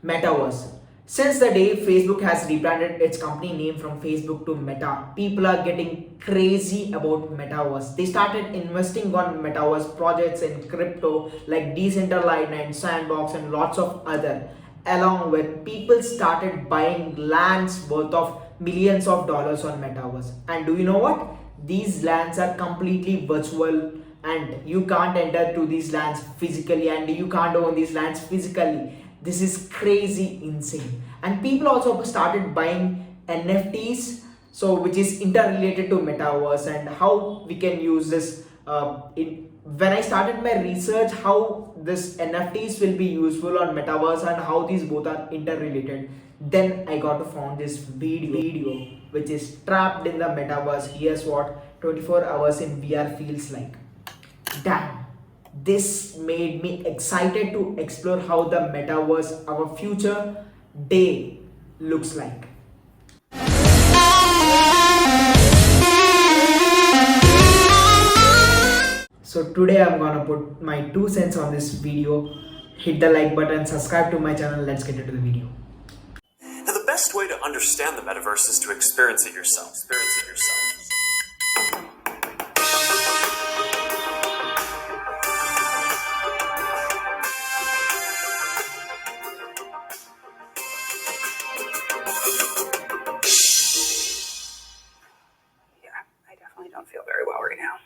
Metaverse. Since the day Facebook has rebranded its company name from Facebook to Meta, people are getting crazy about Metaverse. They started investing on Metaverse projects in crypto like Decentraland and Sandbox and lots of other. Along with people started buying lands worth of millions of dollars on Metaverse. And do you know what? These lands are completely virtual and you can't enter to these lands physically and you can't own these lands physically. This is crazy insane. And people also started buying NFTs, so which is interrelated to metaverse and how we can use this. When I started my research, how this NFTs will be useful on metaverse and how these both are interrelated, then I got to found this video which is trapped in the metaverse. Here's what 24 hours in VR feels like. Damn, this made me excited to explore how the metaverse, our future day, looks like. So today I'm gonna put my 2 cents on this video. Hit the like button, subscribe to my channel. Let's get into the video. Now, the best way to understand the metaverse is to experience it yourself. Don't feel very well right now.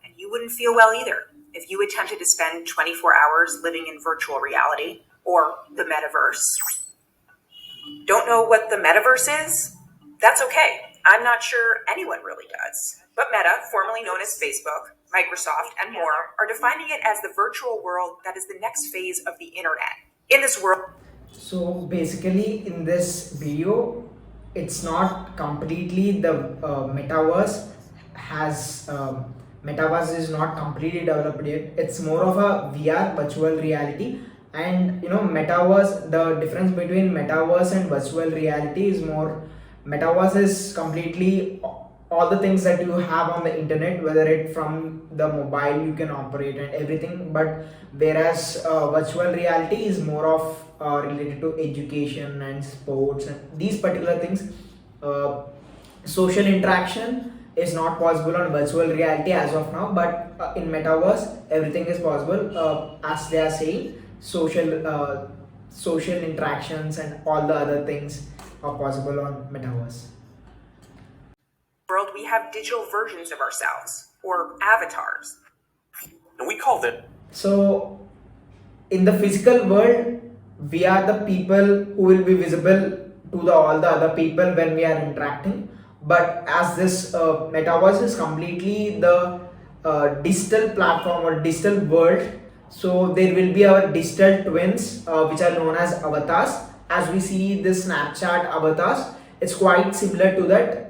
And you wouldn't feel well either if you attempted to spend 24 hours living in virtual reality or the metaverse. Don't know what the metaverse is? That's okay. I'm not sure anyone really does. But Meta, formerly known as Facebook, Microsoft, and more, are defining it as the virtual world that is the next phase of the internet. In this world... So basically in this video, it's not completely the metaverse metaverse is not completely developed yet. It's more of a VR, virtual reality. And metaverse, the difference between metaverse and virtual reality is more, metaverse is completely all the things that you have on the internet, whether it from the mobile you can operate and everything. But whereas virtual reality is more of related to education and sports and these particular things. Social interaction is not possible on virtual reality as of now, but in metaverse everything is possible. As they are saying, social interactions and all the other things are possible on metaverse. World, we have digital versions of ourselves, or avatars. And we call them. So in the physical world, we are the people who will be visible to all the other people when we are interacting. But as this metaverse is completely the digital platform or digital world, so there will be our digital twins which are known as avatars. As we see this Snapchat avatars, it's quite similar to that.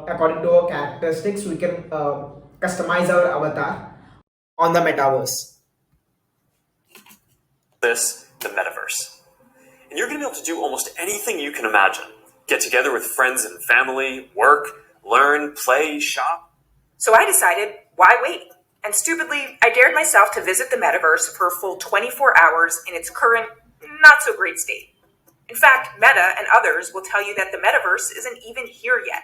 According to our characteristics, we can customize our avatar on the metaverse. The metaverse. And you're going to be able to do almost anything you can imagine. Get together with friends and family, work, learn, play, shop. So I decided, why wait? And stupidly, I dared myself to visit the metaverse for a full 24 hours in its current, not so great state. In fact, Meta and others will tell you that the metaverse isn't even here yet.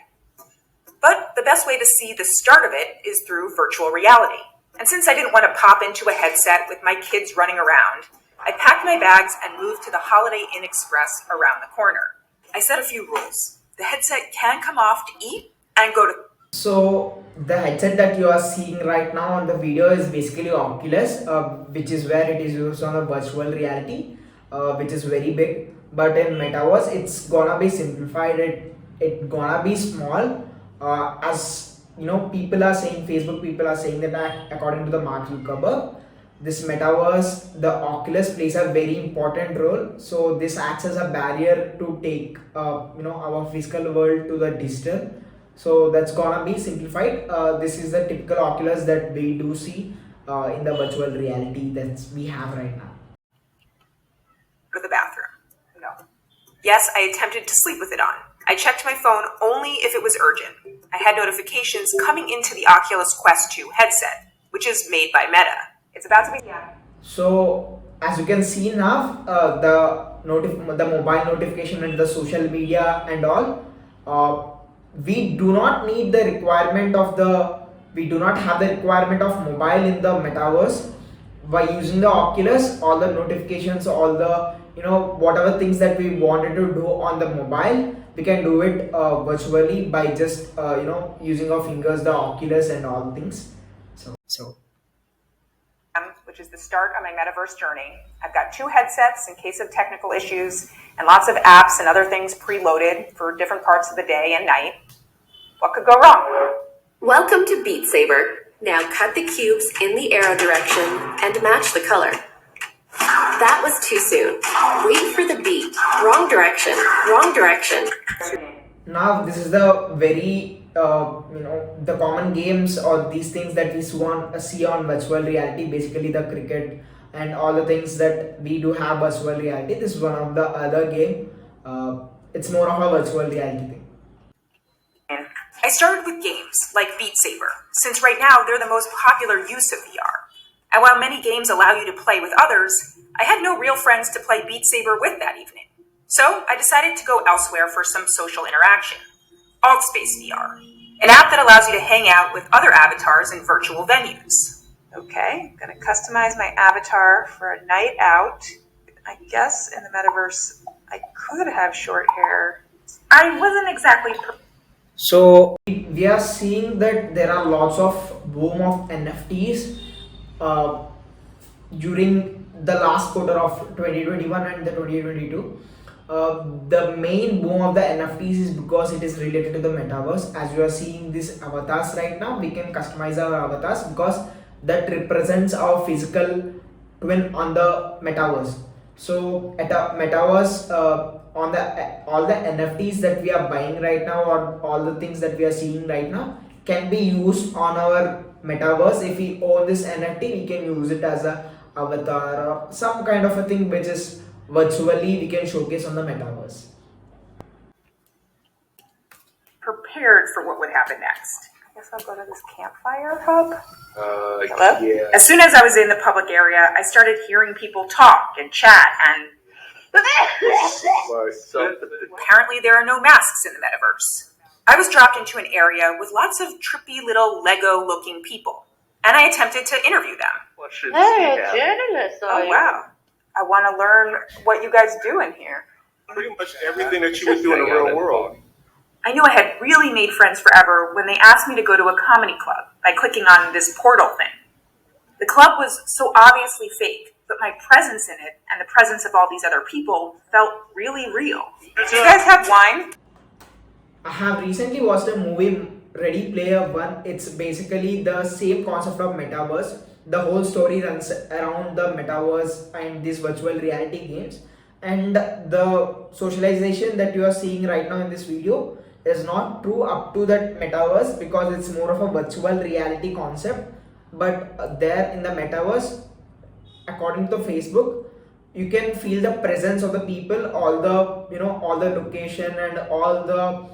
But the best way to see the start of it is through virtual reality. And since I didn't want to pop into a headset with my kids running around, I packed my bags and moved to the Holiday Inn Express around the corner. I set a few rules. The headset can come off to eat and go to... So the headset that you are seeing right now on the video is basically Oculus, which is where it is used on a virtual reality, which is very big. But in metaverse, it's gonna be simplified. It gonna be small. As people are saying, Facebook people are saying that according to the Mark Zuckerberg, this metaverse, the Oculus plays a very important role. So this acts as a barrier to take our physical world to the digital. So that's gonna be simplified. This is the typical Oculus that we do see in the virtual reality that we have right now. Go to the bathroom. No. Yes, I attempted to sleep with it on. I checked my phone only if it was urgent. I had notifications coming into the Oculus Quest 2 headset, which is made by Meta. It's about to be... So as you can see now, the the mobile notification and the social media and all, we do not need the requirement of the we do not have the requirement of mobile in the metaverse. By using the Oculus, all the notifications, all the whatever things that we wanted to do on the mobile, we can do it virtually by just using our fingers, the Oculus and all things. So which is the start of my metaverse journey. I've got 2 headsets in case of technical issues and lots of apps and other things preloaded for different parts of the day and night. What could go wrong? Welcome to Beat Saber. Now cut the cubes in the arrow direction and match the color. That was too soon. Wait for the beat. Wrong direction. Wrong direction. now this is the very the common games or these things that we see on virtual reality, basically the cricket and all the things that we do have virtual reality. This is one of the other game. It's more of a virtual reality thing. I started with games like Beat Saber, since right now they're the most popular use of VR. And while many games allow you to play with others, I had no real friends to play Beat Saber with that evening. So I decided to go elsewhere for some social interaction. Altspace VR, an app that allows you to hang out with other avatars in virtual venues. Okay, I'm gonna customize my avatar for a night out. I guess in the metaverse, I could have short hair. I wasn't exactly So we are seeing that there are lots of boom of NFTs during the last quarter of 2021 and the 2022. The main boom of the NFTs is because it is related to the metaverse. As you are seeing these avatars right now, we can customize our avatars because that represents our physical twin on the metaverse. So at a metaverse, on all the NFTs that we are buying right now, or all the things that we are seeing right now, can be used on our metaverse. If we own this NFT, we can use it as a avatar or some kind of a thing which is virtually we can showcase on the metaverse. prepared for what would happen next. I guess I'll go to this campfire hub. Hello? Yeah. As soon as I was in the public area, I started hearing people talk and chat, and apparently there are no masks in the metaverse. I was dropped into an area with lots of trippy little Lego-looking people, and I attempted to interview them. What should Hey, she have? journalist, are Oh, you? wow. I want to learn what you guys do in here. Pretty much everything that you would do in the real world. I knew I had really made friends forever when they asked me to go to a comedy club by clicking on this portal thing. The club was so obviously fake, but my presence in it and the presence of all these other people felt really real. Do you guys have wine? I have recently watched a movie, Ready Player One. It's basically the same concept of metaverse. The whole story runs around the metaverse and these virtual reality games. And the socialization that you are seeing right now in this video is not true up to that metaverse, because it's more of a virtual reality concept. But there in the metaverse, according to Facebook, you can feel the presence of the people, all the location and all the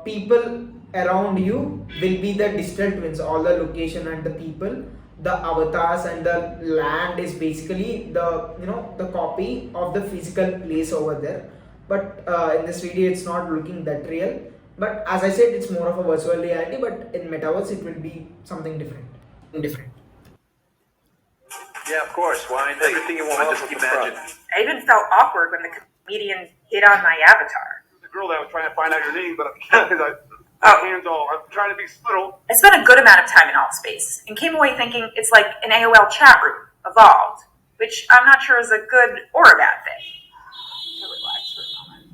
people around you will be the digital twins. All the location and the people, the avatars and the land is basically the copy of the physical place over there. But in this video it's not looking that real, but as I said, it's more of a virtual reality. But in metaverse it will be something different. Yeah, of course. Wine, everything you want. Just imagine. I even felt awkward when the comedian hit on my avatar. The girl that was trying to find out your name, but I'm trying to be subtle. I spent a good amount of time in Altspace and came away thinking it's like an AOL chat room evolved, which I'm not sure is a good or a bad thing. I'll relax for a moment.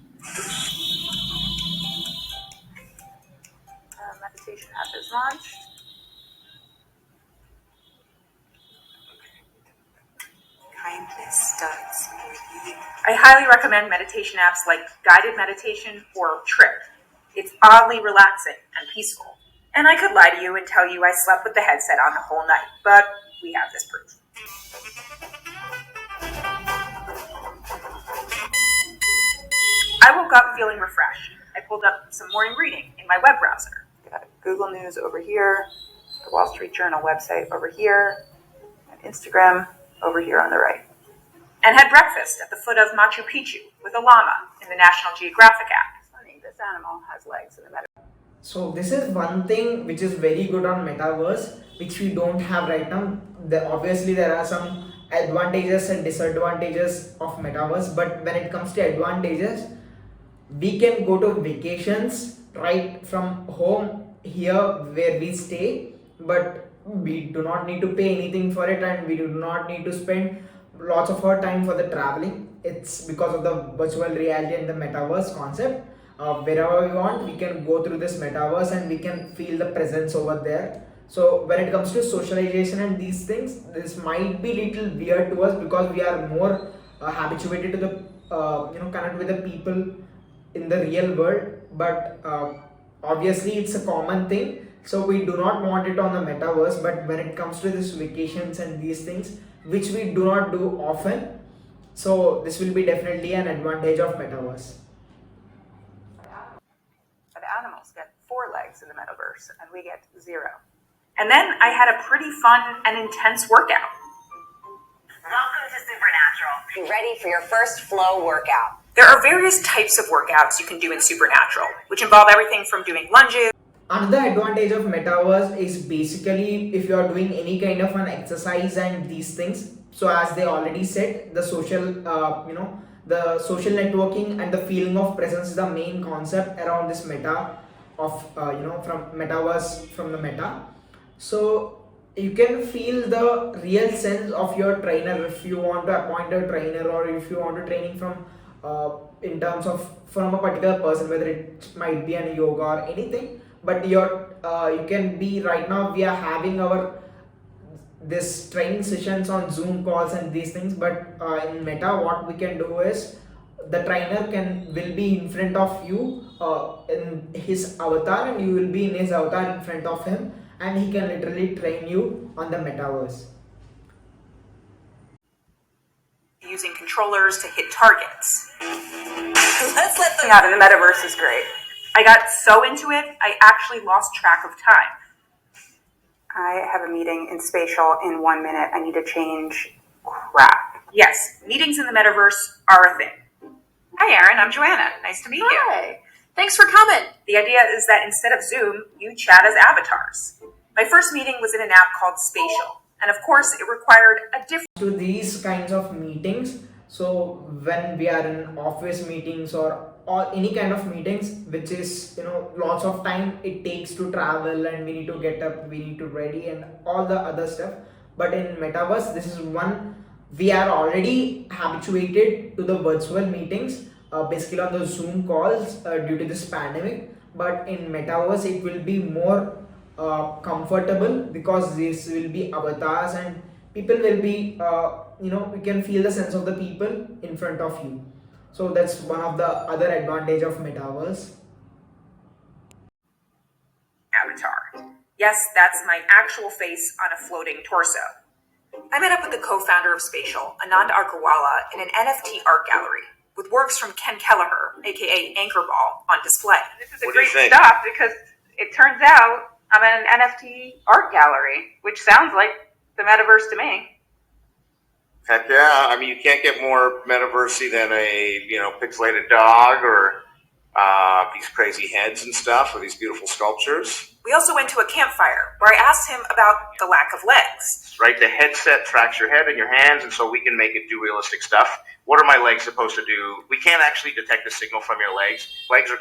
Meditation app is launched. Kindness starts with you. I highly recommend meditation apps like Guided Meditation or Trip. It's oddly relaxing and peaceful. And I could lie to you and tell you I slept with the headset on the whole night, but we have this proof. I woke up feeling refreshed. I pulled up some morning reading in my web browser. Got Google News over here, the Wall Street Journal website over here, and Instagram over here on the right. and had breakfast at the foot of Machu Picchu with a llama in the National Geographic app. Funny, this animal has legs in the metaverse. So this is one thing which is very good on Metaverse, which we don't have right now. Obviously there are some advantages and disadvantages of Metaverse, but when it comes to advantages, we can go to vacations right from home here where we stay, but we do not need to pay anything for it, and we do not need to spend lots of our time for the traveling. It's because of the virtual reality and the Metaverse concept. Wherever we want, we can go through this Metaverse and we can feel the presence over there. So when it comes to socialization and these things, this might be little weird to us because we are more habituated to the connect with the people in the real world, but obviously it's a common thing, so we do not want it on the Metaverse. But when it comes to this vacations and these things which we do not do often, so this will be definitely an advantage of Metaverse. But animals get 4 legs in the metaverse, and we get 0. And then I had a pretty fun and intense workout. Welcome to Supernatural. Be ready for your first flow workout. There are various types of workouts you can do in Supernatural, which involve everything from doing lunges. Another advantage of Metaverse is basically if you are doing any kind of an exercise and these things. So as they already said, the social the social networking and the feeling of presence is the main concept around this meta of from Metaverse, from the meta. So you can feel the real sense of your trainer if you want to appoint a trainer, or if you want to training from in terms of from a particular person, whether it might be an yoga or anything. But you can be right now, we are having our this training sessions on Zoom calls and these things, but in Meta what we can do is the trainer will be in front of you in his avatar, and you will be in his avatar in front of him, and he can literally train you on the Metaverse. Using controllers to hit targets. Let's let them Out in the metaverse is great. I got so into it, I actually lost track of time. I have a meeting in spatial in 1 minute. I need to change crap. Yes, meetings in the Metaverse are a thing. Hi Erin, I'm Joanna. Nice to meet you. Hi. Thanks for coming. The idea is that instead of Zoom, you chat as avatars. My first meeting was in an app called Spatial, and of course it required a different To these kinds of meetings, so when we are in office meetings or any kind of meetings which is lots of time it takes to travel, and we need to get up, we need to ready and all the other stuff. But in Metaverse, this is one, we are already habituated to the virtual meetings, basically on the Zoom calls due to this pandemic. But in Metaverse it will be more comfortable because this will be avatars, and people will be we can feel the sense of the people in front of you. So that's one of the other advantage of Metaverse. avatar. Yes, that's my actual face on a floating torso. I met up with the co-founder of Spatial, Anand Argawala, in an NFT art gallery with works from Ken Kelleher, aka Anchorball, on display. This is great stuff because it turns out I'm at an NFT art gallery, which sounds like the metaverse to me. Heck yeah! I mean, you can't get more metaversey than a pixelated dog or these crazy heads and stuff, or these beautiful sculptures. We also went to a campfire where I asked him about the lack of legs. Right, the headset tracks your head and your hands, and so we can make it do realistic stuff. What are my legs supposed to do? We can't actually detect the signal from your legs. Legs are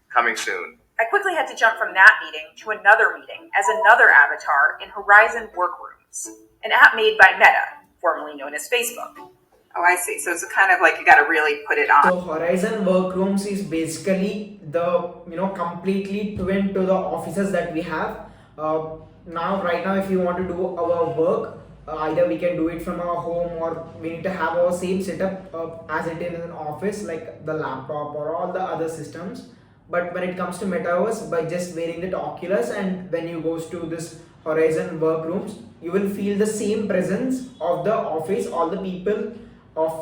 coming soon. I quickly had to jump from that meeting to another meeting as another avatar in Horizon Workrooms, an app made by Meta, formerly known as Facebook. Oh, I see. So it's kind of like you got to really put it on. So Horizon Workrooms is basically the completely twin to the offices that we have. Right now if you want to do our work, either we can do it from our home, or we need to have our same setup as it is in an office, like the laptop or all the other systems. But when it comes to Metaverse, by just wearing the Oculus, and when you go to this Horizon Workrooms, you will feel the same presence of the office, all the people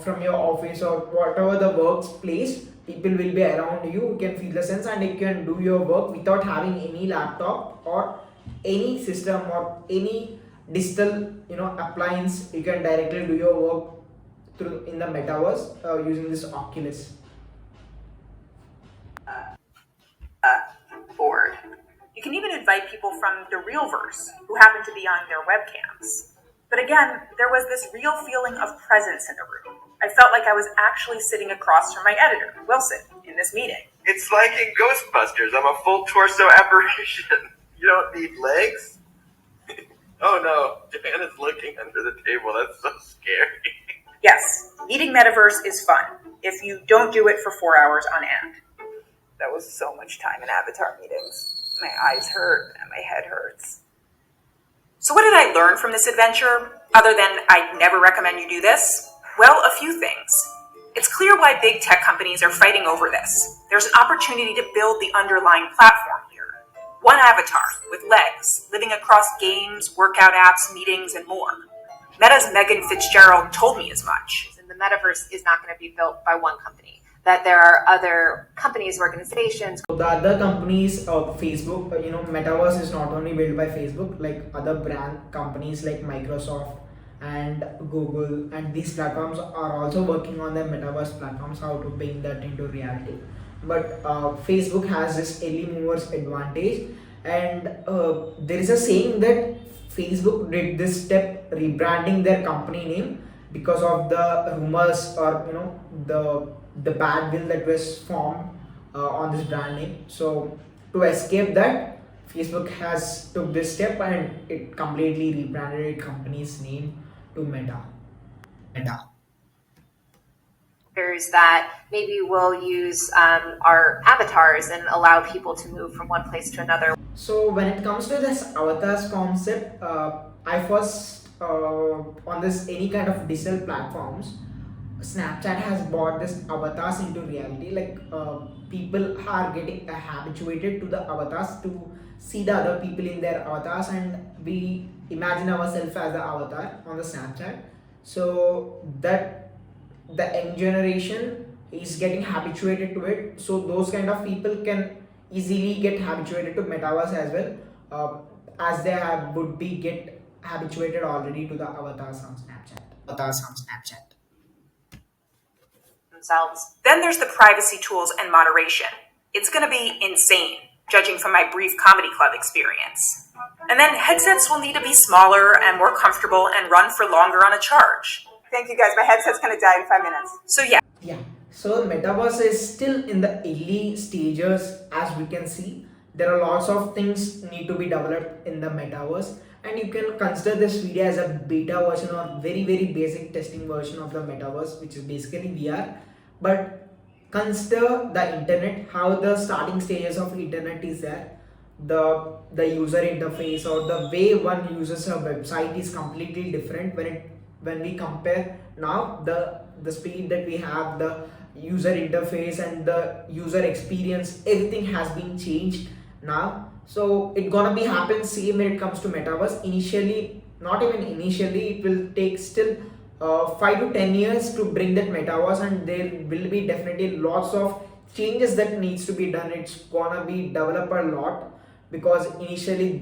from your office or whatever the workplace, people will be around you. You can feel the sense, and you can do your work without having any laptop or any system or any digital appliance. You can directly do your work through in the metaverse using this Oculus. Board. You can even invite people from the real verse who happen to be on their webcams. But again, there was this real feeling of presence in the room. I felt like I was actually sitting across from my editor, Wilson, in this meeting. It's like in Ghostbusters. I'm a full torso apparition. You don't need legs? Oh no, Joanna's looking under the table. That's so scary. Yes, meeting Metaverse is fun, if you don't do it for 4 hours on end. That was so much time in Avatar meetings. My eyes hurt and my head hurts. So what did I learn from this adventure, other than I'd never recommend you do this? Well, a few things. It's clear why big tech companies are fighting over this. There's an opportunity to build the underlying platform here. One avatar with legs, living across games, workout apps, meetings, and more. Meta's Megan Fitzgerald told me as much. And the metaverse is not going to be built by one company. That there are other companies, organizations. So the other companies, Facebook, Metaverse is not only built by Facebook, like other brand companies like Microsoft and Google, and these platforms are also working on their Metaverse platforms, how to bring that into reality. But Facebook has this early movers advantage, and there is a saying that Facebook did this step rebranding their company name because of the rumors or the bad will that was formed on this brand name. So to escape that, Facebook has took this step and it completely rebranded its company's name to Meta. There's that maybe we'll use our avatars and allow people to move from one place to another. So when it comes to this avatars concept, I first on this any kind of digital platforms, Snapchat has brought this avatars into reality. Like people are getting habituated to the avatars, to see the other people in their avatars, and we imagine ourselves as the avatar on the Snapchat. So that the young generation is getting habituated to it. So those kind of people can easily get habituated to metaverse as well, as they would be get habituated already to the avatars on Snapchat. Themselves. Then there's the privacy tools and moderation. It's going to be insane, judging from my brief comedy club experience. And then headsets will need to be smaller and more comfortable and run for longer on a charge. Thank you guys, my headset's going to die in 5 minutes. So yeah. So metaverse is still in the early stages. As we can see, there are lots of things need to be developed in the metaverse, and you can consider this video as a beta version or very basic testing version of the metaverse, which is basically VR. But consider the internet, how the starting stages of internet is there. The user interface or the way one uses a website is completely different when we compare now the speed that we have, the user interface and the user experience, everything has been changed now. So it's gonna be happen same when it comes to metaverse. Initially, not even initially, it will take still 5 to 10 years to bring that metaverse, and there will be definitely lots of changes that needs to be done. It's gonna be developed a lot, because initially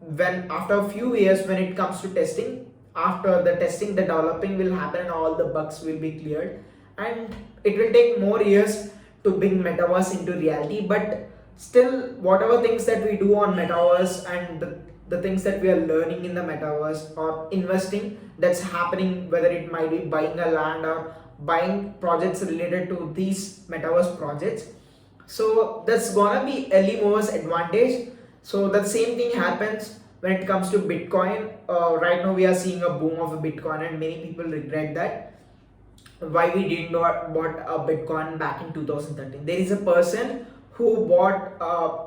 when after a few years when it comes to testing, after the testing the developing will happen and all the bugs will be cleared, and it will take more years to bring metaverse into reality. But still, whatever things that we do on metaverse and the things that we are learning in the metaverse or investing that's happening, whether it might be buying a land or buying projects related to these metaverse projects, so that's gonna be early movers advantage. So the same thing happens when it comes to Bitcoin. Right now we are seeing a boom of a Bitcoin, and many people regret that why we did not bought a Bitcoin back in 2013. There is a person who bought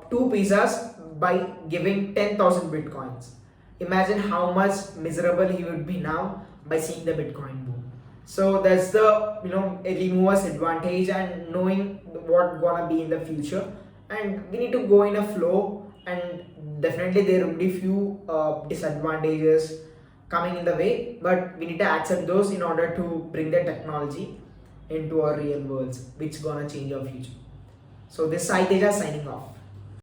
2 pizzas by giving 10,000 Bitcoins. Imagine how much miserable he would be now by seeing the Bitcoin boom. So that's the early movers advantage, and knowing what gonna be in the future, and we need to go in a flow, and definitely there will be few disadvantages coming in the way, but we need to accept those in order to bring the technology into our real worlds, which gonna change our future. So this is Sai Teja signing off.